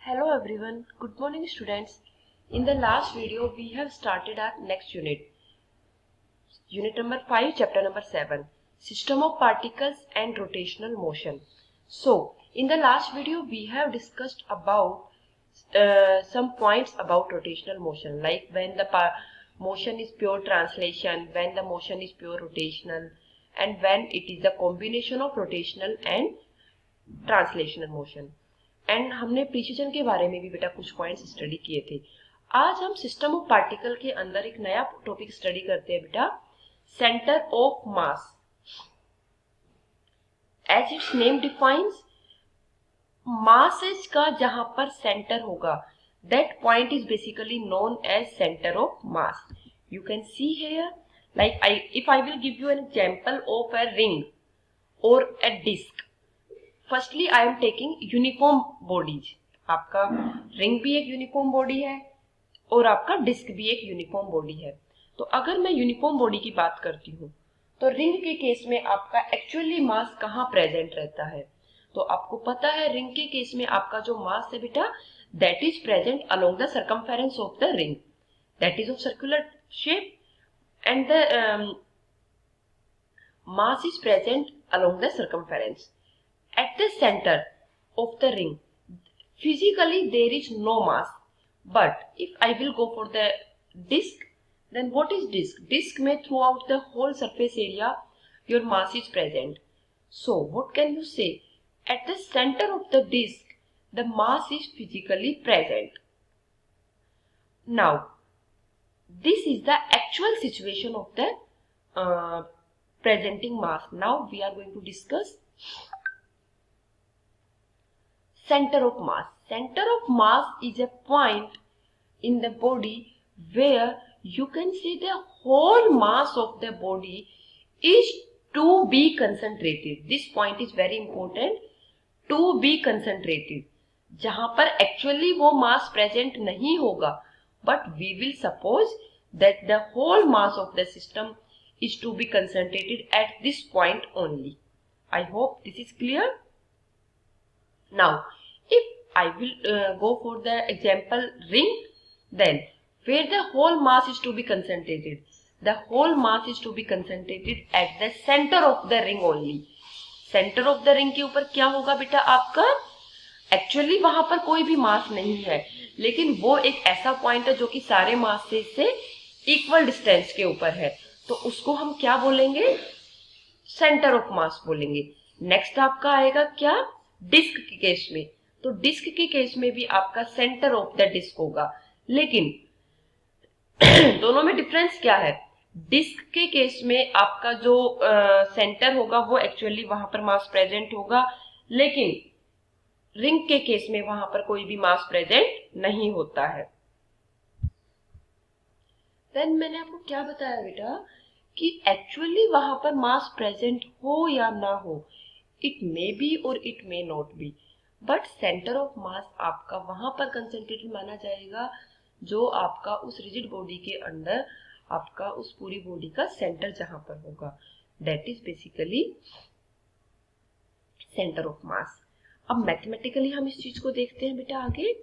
Hello everyone, good morning students. In the last video we have started our next unit number 5, chapter number 7, System of Particles and Rotational Motion. So in the last video we have discussed about some points about rotational motion, like when the motion is pure translation, when the motion is pure rotational, and when it is a combination of rotational and translational motion. And हमने precision के बारे में भी बेटा कुछ points study किए थे. आज हम सिस्टम ऑफ पार्टिकल के अंदर एक नया टॉपिक स्टडी करते हैं बेटा, centre of mass. As it's name defines, masses का जहां पर सेंटर होगा that point is basically known as centre of mass. You can see here, like if I will give you an example of a ring और a disc. Firstly I am taking uniform bodies. आपका ring भी एक uniform body है और आपका disc भी एक uniform body है. तो अगर मैं यूनिफॉर्म बॉडी की बात करती हूँ तो रिंग के केस में आपका एक्चुअली मास कहाँ प्रेजेंट रहता है. तो आपको पता है रिंग के केस में आपका जो मास है बेटा, that is present along the circumference of the ring, that is of circular shape, and the mass is present along the circumference. At the center of the ring, physically there is no mass. But if I will go for the disc, then what is disc? Disc may throughout the whole surface area your mass is present. So what can you say? At the center of the disc, the mass is physically present. Now, this is the actual situation of the presenting mass. Now we are going to discuss center of mass. Center of mass is a point in the body where you can see the whole mass of the body is to be concentrated. This point is very important, to be concentrated. जहां पर actually वो mass present नहीं होगा, but we will suppose that the whole mass of the system is to be concentrated at this point only. I hope this is clear. Now, if I will go for the example ring, then where the whole mass is to be concentrated, the whole mass is to be concentrated at the center of the ring only. Center of the ring के ऊपर क्या होगा बेटा आपका, actually वहां पर कोई भी मास नहीं है, लेकिन वो एक ऐसा पॉइंट है जो कि सारे मास से इक्वल डिस्टेंस के ऊपर है, तो उसको हम क्या बोलेंगे, सेंटर ऑफ मास बोलेंगे. नेक्स्ट आपका आएगा क्या, डिस्क के केस में. तो डिस्क के केस में भी आपका सेंटर ऑफ द डिस्क होगा, लेकिन दोनों में डिफरेंस क्या है. डिस्क के केस में आपका जो सेंटर होगा वो एक्चुअली वहां पर मास प्रेजेंट होगा, लेकिन रिंग के केस में वहां पर कोई भी मास प्रेजेंट नहीं होता है. देन मैंने आपको क्या बताया बेटा कि एक्चुअली वहां पर मास प्रेजेंट हो या ना हो, इट मे बी और it may not be, but centre of मास आपका वहां पर कंसेंट्रेटेड माना जाएगा जो आपका उस रिजिड बॉडी के अंदर आपका उस पूरी बॉडी का सेंटर जहां पर होगा, that is basically centre of मास. अब मैथमेटिकली हम इस चीज को देखते हैं बेटा आगे.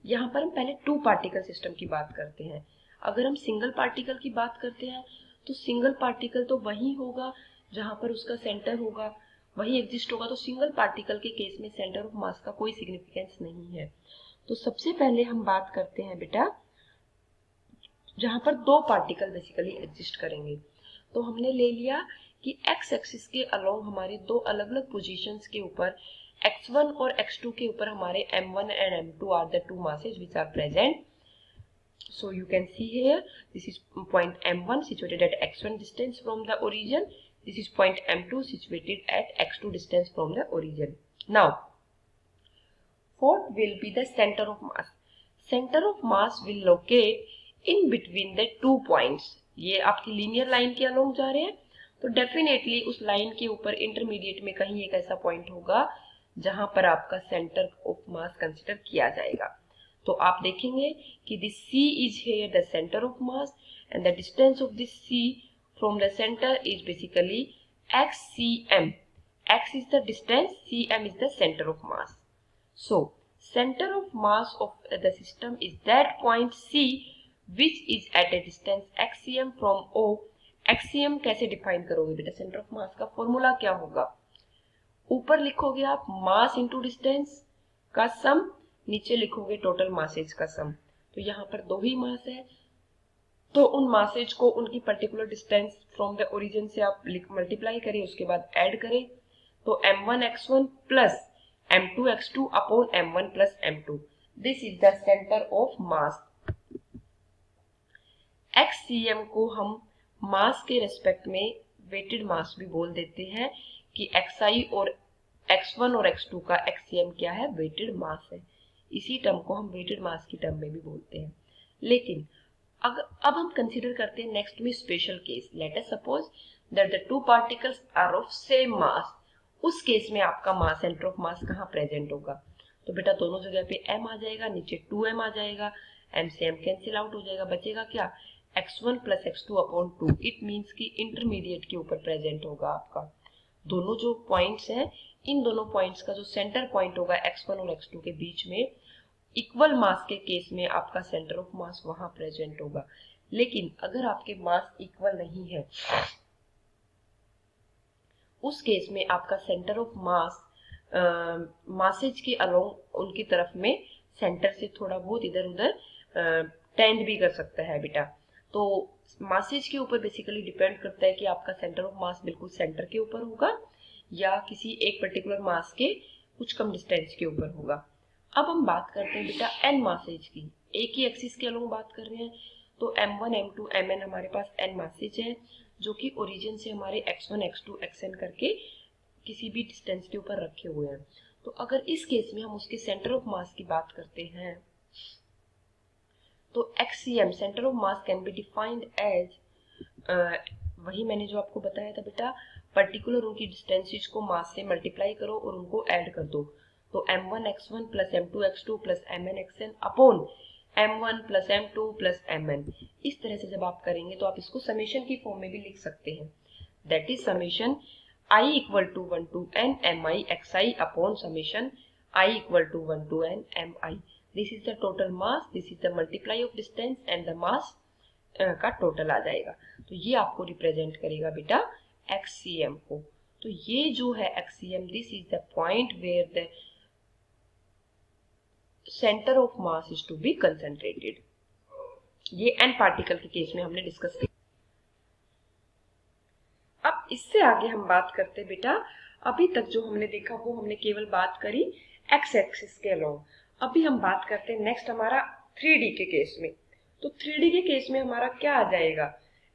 यहां पर हम पहले टू पार्टिकल सिस्टम की बात करते हैं. अगर हम सिंगल पार्टिकल की बात करते हैं तो सिंगल पार्टिकल तो वही होगा जहां पर उसका सेंटर होगा, वही एग्जिस्ट होगा. तो सिंगल पार्टिकल के केस में सेंटर ऑफ मास का कोई सिग्निफिकेंस नहीं है. तो सबसे पहले हम बात करते हैं बेटा जहां पर दो पार्टिकल बेसिकली एग्जिस्ट करेंगे. तो हमने ले लिया कि एक्स एक्सिस के अलोंग हमारे दो अलग अलग पोजीशंस के ऊपर x1 और x2 के ऊपर हमारे m1 and m2 are the two masses which are present. So you can see here, this is point m1 situated at x1 distance from the origin. This is point m2 situated at x2 distance from the origin. Now, what will be the center of mass? Center of mass will locate in between the two points. ये आपकी linear line के along जा रहे हैं, तो definitely उस line के ऊपर इंटरमीडिएट में कहीं एक ऐसा पॉइंट होगा जहां पर आपका सेंटर ऑफ मास कंसिडर किया जाएगा. तो आप देखेंगे कि this C is here the center of mass and the distance of this C from the center is basically xcm. X is the distance, cm is the center of mass. So center of mass of the system is that point C which is at a distance xcm from O. xcm कैसे define करोगे बेटा? Centre of मास का formula क्या होगा? ऊपर लिखोगे आप mass into distance का सम, नीचे लिखोगे टोटल मासेज का सम। तो यहाँ पर दो ही मास है, तो उन मासेज को उनकी particular distance from the origin से आप मल्टीप्लाई करें, उसके बाद ऐड करें। तो m1x1 plus m2x2 upon m1 plus m2, this is the centre of mass. xcm को हम मास के रेस्पेक्ट में वेटेड मास भी बोल देते हैं कि xi और x1 और x2 का xcm क्या है? वेटेड मास है। इसी टर्म को हम वेटेड मास की टर्म में भी बोलते हैं। लेकिन अब हम कंसीडर करते हैं नेक्स्ट में special case. Let us suppose that the two particles are of same mass. उस केस में आपका मास, सेंटर ऑफ मास कहाँ प्रेजेंट होगा? तो बेटा दोनों जगह पे m आ जाएगा, नीचे 2m आ जाएगा, m से m कैंसिल आउट हो जाएगा, बचेगा क्या? x1 plus x2 upon 2। It means कि इंटरमीडिएट के ऊपर प्रेजेंट होगा आपका। दोनों जो पॉइंट्स हैं, इन दोनों पॉइंट्स का जो सेंटर पॉइंट होगा x1 और x2 के बीच में, इक्वल मास के केस में आपका सेंटर ऑफ मास वहां प्रेजेंट होगा। लेकिन अगर आपके मास इक्वल नहीं है, उस केस में आपका सेंटर ऑफ मास मासेज के अलोंग उनकी तरफ में सेंटर से थोड़ा बहुत इधर उधर टेंड भी कर सकता है बेटा। तो मासेज के ऊपर बेसिकली डिपेंड करता है कि आपका सेंटर ऑफ मास बिल्कुल सेंटर के ऊपर होगा या किसी एक पर्टिकुलर मास के कुछ कम डिस्टेंस के ऊपर होगा। अब हम बात करते हैं बेटा n मासेज की। एक ही एक्सिस के अलोंग बात कर रहे हैं, तो m1 m2 mn हमारे पास n मासेज है जो कि ओरिजिन से हमारे x1 x2 xn करके किसी भी डिस्टेंस के ऊपर रखे हुए हैं। तो अगर इस केस में हम उसके सेंटर ऑफ मास की बात करते हैं तो xcm centre of mass can be defined as, वही मैंने जो आपको बताया था बेटा, पर्टिकुलर उनकी डिस्टेंसेज को मास से मल्टीप्लाई करो और उनको ऐड कर दो। तो m1 x1 plus m2 x2 plus mn xn upon m1 plus m2 plus mn। इस तरह से जब आप करेंगे तो आप इसको समेशन की फॉर्म में भी लिख सकते हैं। That is summation I equal to 1 to n mi xi upon summation I equal to 1 to n mi। This is the total mass, this is the multiply of distance and the mass का total आ जाएगा। तो ये आपको represent करेगा बेटा xcm को। तो ये जो है xcm, this is the point where the centre of mass is to be concentrated. ये n पार्टिकल के केस में हमने डिस्कस किया। अब इससे आगे हम बात करते हैं बेटा, अभी तक जो हमने देखा वो हमने केवल बात करी x एक्सिस के अलोंग। अभी हम बात करते हैं नेक्स्ट हमारा 3D के केस में। तो 3D के केस में हमारा क्या आ जाएगा?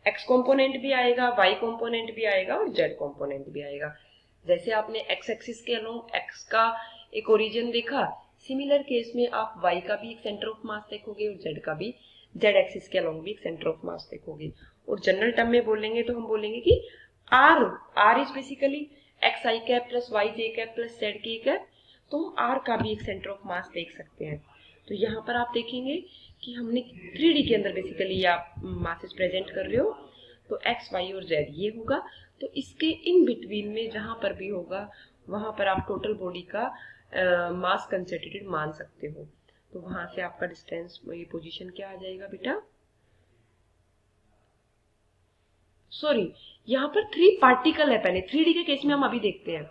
x कंपोनेंट भी आएगा, y कंपोनेंट भी आएगा और z कंपोनेंट भी आएगा। जैसे आपने x एक्सिस के अलोंग x का एक ओरिजिन देखा, सिमिलर केस में आप y का भी एक सेंटर ऑफ मास देखोगे और z का भी, z एक्सिस के अलोंग भी एक सेंटर ऑफ मास देखोगे। और जनरल टर्म में बोलेंगे तो हम बोलेंगे कि r is basically x i cap plus y j cap plus z k cap. तो हम r का भी एक सेंटर ऑफ मास देख सकते हैं। तो यहाँ पर आप देखेंगे कि हमने 3D के अंदर बेसिकली आप मासेस प्रेजेंट कर रहे हो, तो x y और z ये होगा। तो इसके इन बिटवीन में जहां पर भी होगा वहां पर आप टोटल बॉडी का मास कंसंट्रेटेड मान सकते हो। तो वहां से आपका डिस्टेंस, ये पोजीशन क्या आ जाएगा बेटा? सॉरी, यहाँ पर 3 पार्टिकल है। पहले 3D के केस में हम अभी देखते हैं।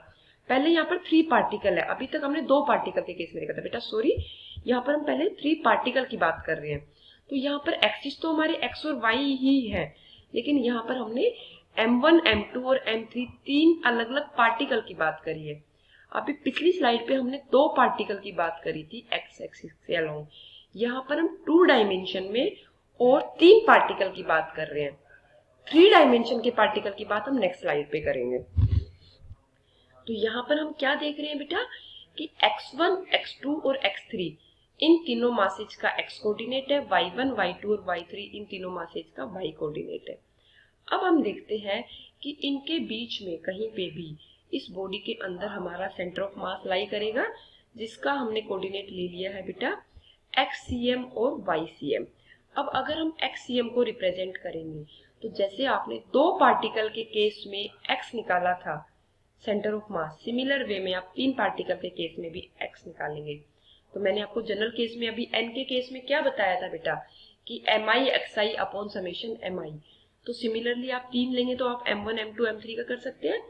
पहले यहाँ पर 3 पार्टिकल है, अभी तक हमने 2 पार्टिकल के केस में देखा था बेटा। सॉरी, यहाँ पर हम पहले 3 पार्टिकल की बात कर रहे हैं। तो यहाँ पर एक्सिस तो हमारे x और y ही है, लेकिन यहाँ पर हमने m1, m2 और m3 3 अलग अलग पार्टिकल की बात करी है। अभी पिछली स्लाइड पे हमने 2 पार्टिकल की बात करी थी x एक्सिस से अलोंग। यहाँ पर हम 2 डायमेंशन में और 3 पार्टिकल की बात कर रहे हैं। 3 डायमेंशन के पार्टिकल की बात हम नेक्स्ट स्लाइड पे करेंगे। तो यहाँ पर हम क्या देख रहे हैं बेटा कि x1, x2 और x3 इन तीनों मासेज का x कोऑर्डिनेट है, y1, y2 और y3 इन तीनों मासेज का y कोऑर्डिनेट है। अब हम देखते हैं कि इनके बीच में कहीं पे भी इस बॉडी के अंदर हमारा सेंटर ऑफ मास लाई करेगा, जिसका हमने कोऑर्डिनेट ले लिया है बेटा xcm और ycm। अब अगर हम xcm को रिप्रेजेंट करेंगे तो जैसे आपने 2 पार्टिकल के केस में x निकाला था centre of mass, similar way में आप 3 पार्टिकल के केस में भी x निकालेंगे। तो मैंने आपको जनरल केस में अभी n के केस में क्या बताया था बेटा कि mi xi upon summation mi। तो सिमिलरली आप 3 लेंगे तो आप m1 m2 m3 का कर सकते हैं।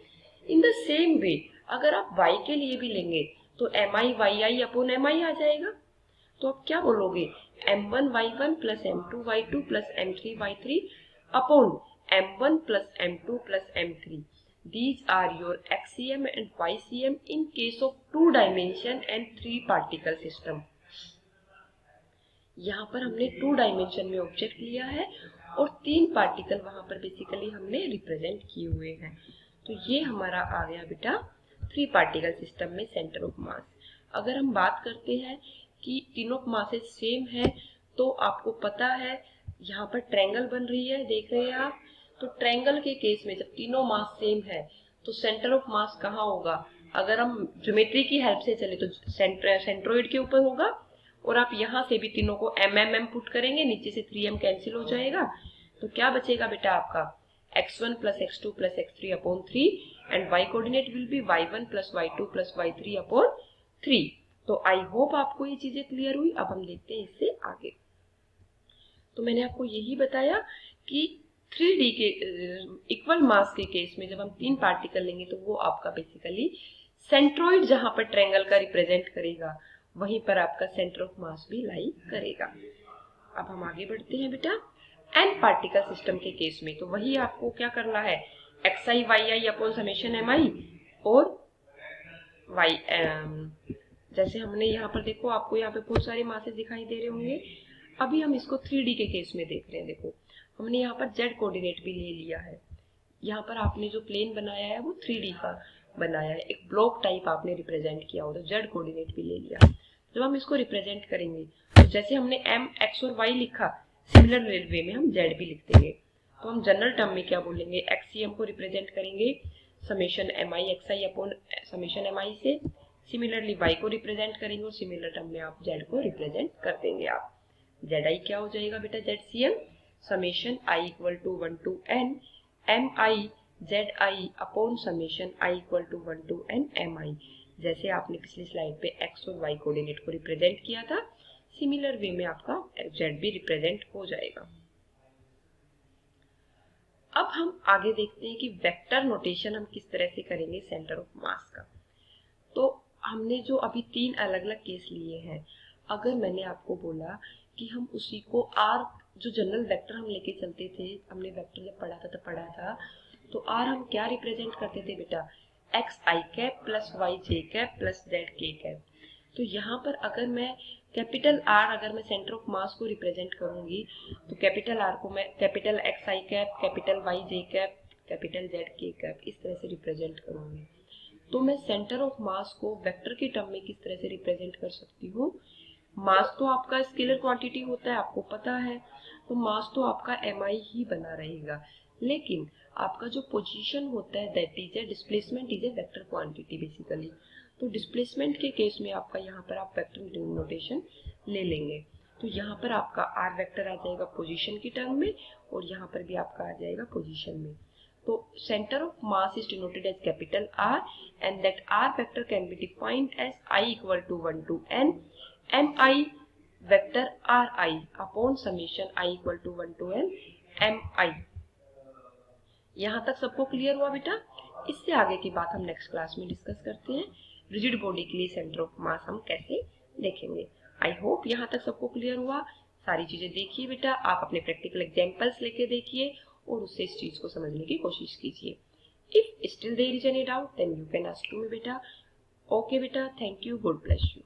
इन द सेम वे अगर आप y के लिए भी लेंगे तो mi yi अपॉन mi आ जाएगा। तो आप क्या बोलोगे m1 y1 plus m2 y2 plus m3 y3 upon m1 plus m2 plus m3। These are your XCM and YCM in case of 2 dimension and 3 particle system। यहाँ पर हमने 2 dimension में object लिया है और 3 पार्टिकल वहां पर बेसिकली हमने रिप्रेजेंट किए हुए हैं। तो ये हमारा आ गया बेटा 3 पार्टिकल सिस्टम में सेंटर ऑफ मास। अगर हम बात करते हैं कि तीनों मासेस सेम है तो आपको पता है यहाँ पर ट्रायंगल बन रही है, देख रहे हैं आप। तो ट्रायंगल के केस में जब तीनों मास सेम है तो सेंटर ऑफ मास कहाँ होगा? अगर हम ज्योमेट्री की हेल्प से चले तो सेंट्रोइड के ऊपर होगा। और आप यहाँ से भी तीनों को mm पुट करेंगे, नीचे से 3m कैंसिल हो जाएगा। तो क्या बचेगा बेटा आपका x1 plus x2 plus x3 upon 3 and y coordinate will be y1 plus y2 plus y3 upon 3। तो आई होप आपको ये चीजें क्लियर हुई। अब हम देखते हैं इससे आगे। तो मैंने आपको यही बताया कि 3D के इक्वल मास के केस में जब हम 3 पार्टिकल लेंगे तो वो आपका बेसिकली सेंट्रोइड जहां पर ट्रायंगल का रिप्रेजेंट करेगा वहीं पर आपका सेंटर ऑफ मास भी लाई करेगा। अब हम आगे बढ़ते हैं बेटा n पार्टिकल सिस्टम के केस में। तो वही आपको क्या करना है xi yi upon summation mi और y जैसे हमने यहाँ पर देखो आपको यहाँ पे बहुत सारे मासेस दिखाई दे रहे होंगे। अभी हम इसको 3D के केस में देख रहे हैं। देखो हमने यहाँ पर z कोऑर्डिनेट भी ले लिया है। यहाँ पर आपने जो प्लेन बनाया है वो 3D का बनाया है, एक ब्लॉक टाइप आपने रिप्रेजेंट किया हो तो z कोऑर्डिनेट भी ले लिया। जब हम इसको रिप्रेजेंट करेंगे तो जैसे हमने m x और y लिखा सिमिलर वे में हम z भी लिख देंगे। तो हम जनरल टर्म में क्या बोलेंगे xcm को रिप्रेजेंट करेंगे summation mi xi upon summation mi से। सिमिलरली y को रिप्रेजेंट करेंगे और सिमिलर टर्म में आप z को रिप्रेजेंट कर देंगे। आप zi क्या हो जाएगा बेटा zcm summation i equal to 1 to n mi zi upon summation i equal to 1 to n mi। जैसे आपने पिछली स्लाइड पे x और y कोऑर्डिनेट को रिप्रेजेंट किया था सिमिलर वे में आपका z भी रिप्रेजेंट हो जाएगा। अब हम आगे देखते हैं कि वेक्टर नोटेशन हम किस तरह से करेंगे सेंटर ऑफ मास का। तो हमने जो अभी 3 अलग अलग केस लिए हैं, अगर मैंने आपको बोला कि हम उसी को r जो जनरल वेक्टर हम लेके चलते थे, हमने वेक्टर जब पढ़ा था तब पढ़ा था, तो r हम क्या रिप्रेजेंट करते थे बेटा x i cap plus y j cap plus z k cap. तो यहाँ पर अगर मैं कैपिटल R अगर मैं सेंटर ऑफ मास को रिप्रेजेंट करूंगी तो कैपिटल R को मैं capital x i cap capital y j cap capital z k cap इस तरह से रिप्रेजेंट करूंगी। तो मैं सेंटर ऑफ मास को वेक्टर के टर्म में किस तरह से रिप्रेजेंट कर सकती हूँ? मास तो आपका स्केलर क्वांटिटी होता है, आपको पता है, तो मास तो आपका mi ही बना रहेगा, लेकिन आपका जो पोजीशन होता है that is a displacement is a vector quantity basically. तो डिस्प्लेसमेंट के केस में आपका यहाँ पर आप वेक्टर नोटेशन ले लेंगे। तो यहाँ पर आपका r वेक्टर आ जाएगा पोजीशन की टर्म में और यहाँ पर भी आपका आ जाएगा पोजीशन में। तो centre of mass is denoted as capital R and that r vector can be defined as i equal to 1 to n mi vector ri upon summation i equal to 1 to n mi। यहाँ तक सबको clear हुआ बेटा? इससे आगे की बात हम नेक्स्ट क्लास में डिस्कस करते हैं। रिजिड बॉडी के लिए सेंटर ऑफ मास हम कैसे देखेंगे। आई होप यहाँ तक सबको क्लियर हुआ। सारी चीजें देखिए बेटा, आप अपने प्रैक्टिकल एग्जांपल्स लेके देखिए और उससे इस चीज को समझने की कोशिश कीजिए। If still there is any doubt then you can ask to me बेटा। ओके बेटा, thank you, God bless you.